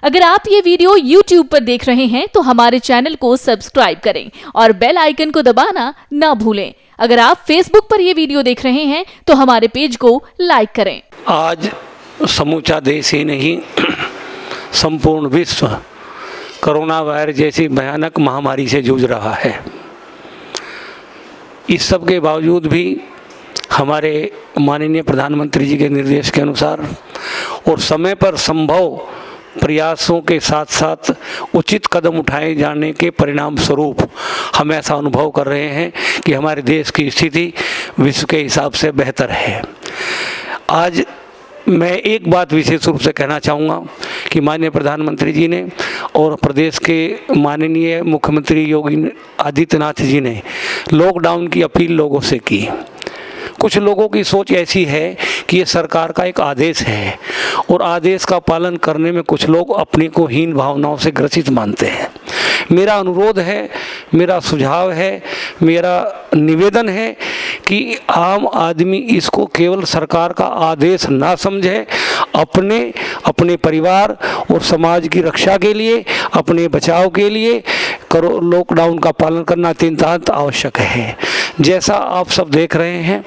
अगर आप ये वीडियो YouTube पर देख रहे हैं तो हमारे चैनल को सब्सक्राइब करें और बेल आइकन को दबाना ना भूलें। अगर आप Facebook पर ये वीडियो देख रहे हैं तो हमारे पेज को लाइक करें। आज समूचा देश ही नहीं, संपूर्ण विश्व कोरोना वायरस जैसी भयानक महामारी से जूझ रहा है। इस सब के बावजूद भी हमारे माननीय प्रधानमंत्री जी के निर्देश के अनुसार और समय पर संभव प्रयासों के साथ साथ उचित कदम उठाए जाने के परिणाम स्वरूप हम ऐसा अनुभव कर रहे हैं कि हमारे देश की स्थिति विश्व के हिसाब से बेहतर है। आज मैं एक बात विशेष रूप से कहना चाहूँगा कि माननीय प्रधानमंत्री जी ने और प्रदेश के माननीय मुख्यमंत्री योगी आदित्यनाथ जी ने लॉकडाउन की अपील लोगों से की। कुछ लोगों की सोच ऐसी है कि ये सरकार का एक आदेश है और आदेश का पालन करने में कुछ लोग अपने को हीन भावनाओं से ग्रसित मानते हैं। मेरा अनुरोध है, मेरा सुझाव है, मेरा निवेदन है कि आम आदमी इसको केवल सरकार का आदेश ना समझे, अपने परिवार और समाज की रक्षा के लिए, अपने बचाव के लिए लॉकडाउन का पालन करना अत्यंत आवश्यक है। जैसा आप सब देख रहे हैं,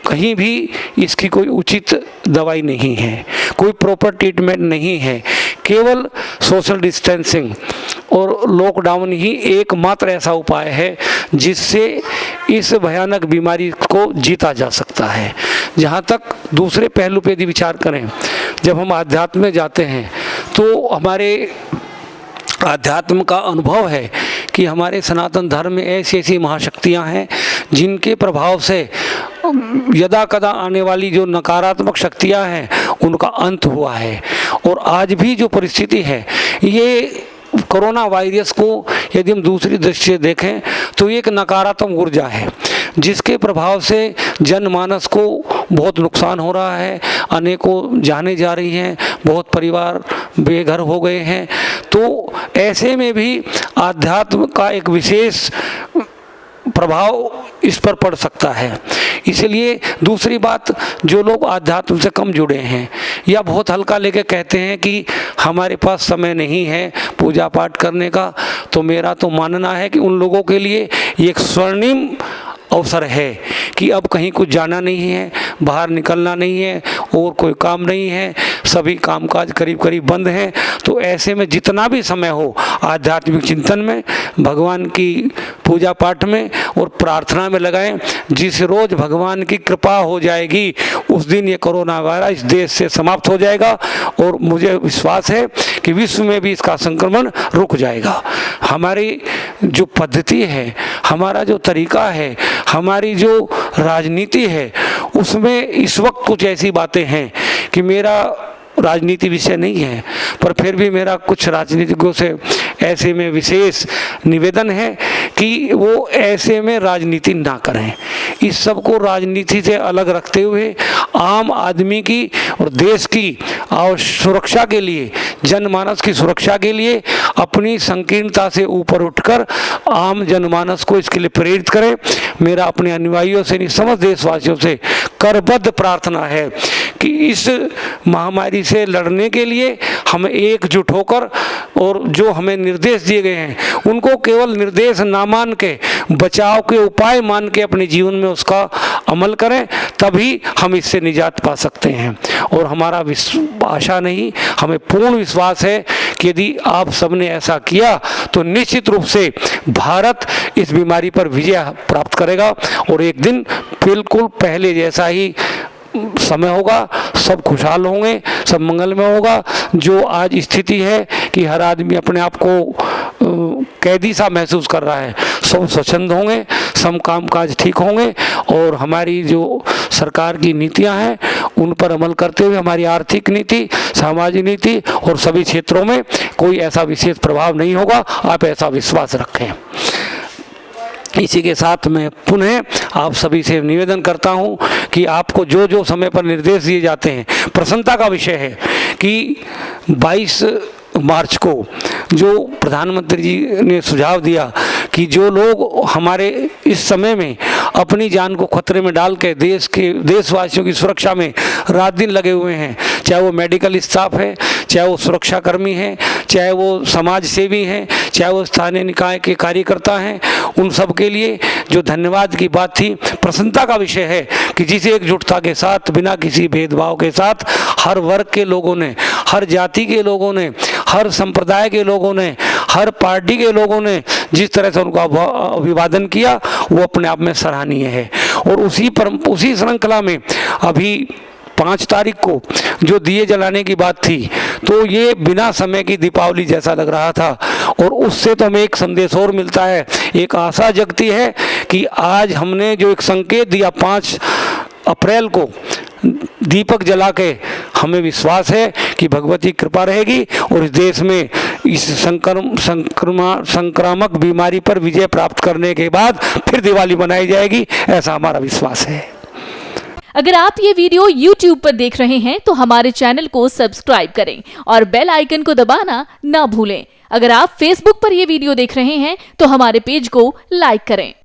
कहीं भी इसकी कोई उचित दवाई नहीं है, कोई प्रॉपर ट्रीटमेंट नहीं है, केवल सोशल डिस्टेंसिंग और लॉकडाउन ही एकमात्र ऐसा उपाय है जिससे इस भयानक बीमारी को जीता जा सकता है। जहाँ तक दूसरे पहलू पे यदि विचार करें, जब हम आध्यात्म में जाते हैं तो हमारे आध्यात्म का अनुभव है कि हमारे सनातन धर्म में ऐसी ऐसी महाशक्तियाँ हैं जिनके प्रभाव से यदा कदा आने वाली जो नकारात्मक शक्तियाँ हैं उनका अंत हुआ है। और आज भी जो परिस्थिति है, ये कोरोना वायरस को यदि हम दूसरी दृष्टि से देखें तो एक नकारात्मक ऊर्जा है जिसके प्रभाव से जनमानस को बहुत नुकसान हो रहा है, अनेकों जाने जा रही हैं, बहुत परिवार बेघर हो गए हैं। तो ऐसे में भी आध्यात्म का एक विशेष प्रभाव इस पर पड़ सकता है। इसलिए दूसरी बात, जो लोग आध्यात्म से कम जुड़े हैं या बहुत हल्का लेके कहते हैं कि हमारे पास समय नहीं है पूजा पाठ करने का, तो मेरा तो मानना है कि उन लोगों के लिए ये एक स्वर्णिम अवसर है कि अब कहीं कुछ जाना नहीं है, बाहर निकलना नहीं है और कोई काम नहीं है, सभी कामकाज करीब करीब बंद हैं। तो ऐसे में जितना भी समय हो आध्यात्मिक चिंतन में, भगवान की पूजा पाठ में और प्रार्थना में लगाएं। जिस रोज़ भगवान की कृपा हो जाएगी उस दिन ये कोरोना वायरस इस देश से समाप्त हो जाएगा और मुझे विश्वास है कि विश्व में भी इसका संक्रमण रुक जाएगा। हमारी जो पद्धति है, हमारा जो तरीका है, हमारी जो राजनीति है, उसमें इस वक्त कुछ ऐसी बातें हैं कि मेरा राजनीति विषय नहीं है, पर फिर भी मेरा कुछ राजनीतिकों से ऐसे में विशेष निवेदन है कि वो ऐसे में राजनीति ना करें। इस सब को राजनीति से अलग रखते हुए आम आदमी की और देश की सुरक्षा के लिए, जनमानस की सुरक्षा के लिए अपनी संकीर्णता से ऊपर उठकर आम जनमानस को इसके लिए प्रेरित करें। मेरा अपने अनुयायियों से नहीं, समस्त देशवासियों से करबद्ध प्रार्थना है कि इस महामारी से लड़ने के लिए हम एकजुट होकर और जो हमें निर्देश दिए गए हैं उनको केवल निर्देश ना मान के, बचाव के उपाय मान के अपने जीवन में उसका अमल करें, तभी हम इससे निजात पा सकते हैं। और हमारा आशा नहीं, हमें पूर्ण विश्वास है कि यदि आप सबने ऐसा किया तो निश्चित रूप से भारत इस बीमारी पर विजय प्राप्त करेगा और एक दिन बिल्कुल पहले जैसा ही समय होगा, सब खुशहाल होंगे, सब मंगल में होगा। जो आज स्थिति है कि हर आदमी अपने आप को कैदी सा महसूस कर रहा है, सब स्वच्छंद होंगे, सब कामकाज ठीक होंगे और हमारी जो सरकार की नीतियां हैं उन पर अमल करते हुए हमारी आर्थिक नीति, सामाजिक नीति और सभी क्षेत्रों में कोई ऐसा विशेष प्रभाव नहीं होगा। आप ऐसा विश्वास रखें। इसी के साथ मैं पुनः आप सभी से निवेदन करता हूं कि आपको जो जो समय पर निर्देश दिए जाते हैं, प्रसन्नता का विषय है कि 22 मार्च को जो प्रधानमंत्री जी ने सुझाव दिया कि जो लोग हमारे इस समय में अपनी जान को खतरे में डाल के देशवासियों की सुरक्षा में रात दिन लगे हुए हैं, चाहे वो मेडिकल स्टाफ है, चाहे वो सुरक्षाकर्मी है, चाहे वो समाज सेवी हैं, चाहे वो स्थानीय निकाय के कार्यकर्ता हैं, उन सब के लिए जो धन्यवाद की बात थी, प्रसन्नता का विषय है कि जिस एकजुटता के साथ, बिना किसी भेदभाव के साथ हर वर्ग के लोगों ने, हर जाति के लोगों ने, हर संप्रदाय के लोगों ने, हर पार्टी के लोगों ने जिस तरह से उनका अभिवादन किया वो अपने आप में सराहनीय है। और उसी श्रृंखला में अभी 5 तारीख को जो दिए जलाने की बात थी, तो ये बिना समय की दीपावली जैसा लग रहा था। और उससे तो हमें एक संदेश और मिलता है, एक आशा जगती है कि आज हमने जो एक संकेत दिया 5 अप्रैल को दीपक जला के, हमें विश्वास है कि भगवती कृपा रहेगी और इस देश में इस संक्रामक बीमारी पर विजय प्राप्त करने के बाद फिर दिवाली मनाई जाएगी, ऐसा हमारा विश्वास है। अगर आप ये वीडियो YouTube पर देख रहे हैं तो हमारे चैनल को सब्सक्राइब करें और बेल आइकन को दबाना ना भूलें। अगर आप Facebook पर ये वीडियो देख रहे हैं तो हमारे पेज को लाइक करें।